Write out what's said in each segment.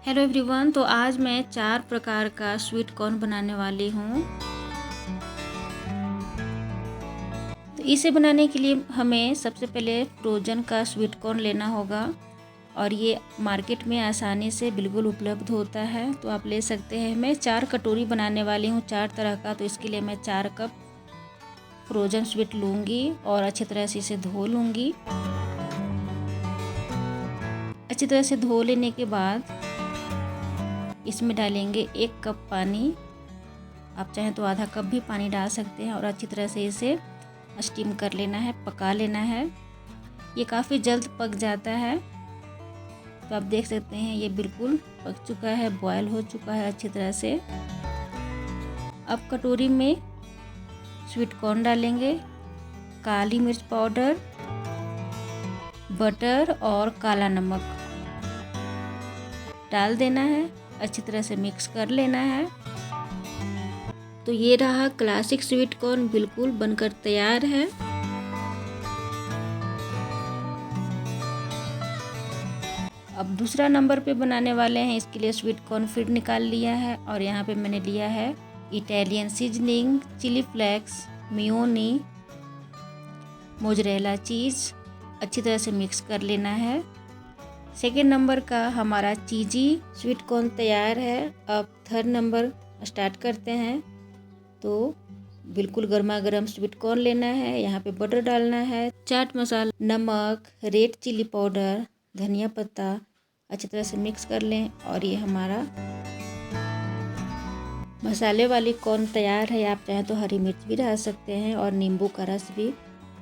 Hello everyone, तो आज मैं 4 प्रकार का स्वीट कॉर्न बनाने वाली हूँ। तो इसे बनाने के लिए हमें सबसे पहले फ्रोज़न का स्वीट कॉर्न लेना होगा और ये मार्केट में आसानी से बिल्कुल उपलब्ध होता है, तो आप ले सकते हैं। मैं 4 कटोरी बनाने वाली हूँ 4 तरह का, तो इसके लिए मैं 4 कप फ्रोज़न स्वीट लूँगी और अच्छी तरह से इसे धो लूँगी। अच्छी तरह से धो लेने के बाद इसमें डालेंगे 1 कप पानी। आप चाहें तो आधा कप भी पानी डाल सकते हैं और अच्छी तरह से इसे स्टीम कर लेना है, पका लेना है। ये काफ़ी जल्द पक जाता है, तो आप देख सकते हैं ये बिल्कुल पक चुका है, बॉयल हो चुका है अच्छी तरह से। अब कटोरी में स्वीट कॉर्न डालेंगे, काली मिर्च पाउडर, बटर और काला नमक डाल देना है। अच्छी तरह से मिक्स कर लेना है। तो ये रहा क्लासिक स्वीट कॉर्न, बिल्कुल बनकर तैयार है। अब दूसरा नंबर पे बनाने वाले हैं। इसके लिए स्वीट कॉर्न फिर निकाल लिया है और यहाँ पे मैंने लिया है Italian seasoning, chilli flakes, mayonnaise, mozzarella cheese. अच्छी तरह से मिक्स कर लेना है। सेकेंड नंबर का हमारा चीज़ी स्वीट कॉर्न तैयार है। अब थर्ड नंबर स्टार्ट करते हैं। तो बिल्कुल गर्मा गर्म स्वीट कॉर्न लेना है, यहाँ पे बटर डालना है, चाट मसाला, नमक, रेड चिली पाउडर, धनिया पत्ता, अच्छी तरह से मिक्स कर लें और ये हमारा मसाले वाली कॉर्न तैयार है। आप चाहें तो हरी मिर्च भी डाल सकते हैं और नींबू का रस भी।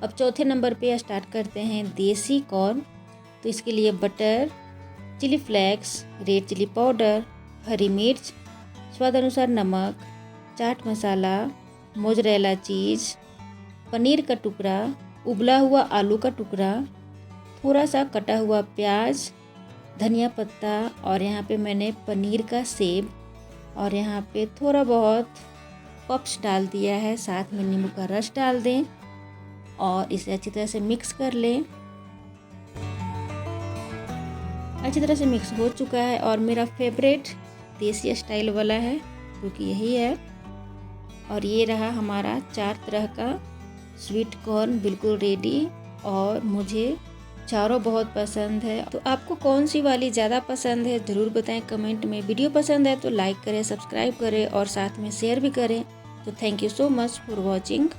अब चौथे नंबर पे स्टार्ट करते हैं देसी कॉर्न। तो इसके लिए butter, chilli flakes, red chilli powder, हरी मिर्च, स्वाद अनुसार नमक, चाट मसाला, मोज़रेला चीज़, पनीर का टुकड़ा, उबला हुआ आलू का टुकड़ा, थोड़ा सा कटा हुआ प्याज, धनिया पत्ता और यहाँ पे मैंने पनीर का सेब और यहाँ पे थोड़ा बहुत पप्स डाल दिया है। साथ में नींबू का रस डाल दें और इसे अच्छी तरह से मिक्स कर लें। अच्छी तरह से मिक्स हो चुका है और मेरा फेवरेट देसी स्टाइल वाला है, क्योंकि यही है। और ये रहा हमारा 4 तरह का स्वीट कॉर्न बिल्कुल रेडी और मुझे चारों बहुत पसंद है। तो आपको कौन सी वाली ज़्यादा पसंद है ज़रूर बताएं कमेंट में। वीडियो पसंद है तो लाइक करें, सब्सक्राइब करें और साथ में शेयर भी करें। तो thank you so much for watching.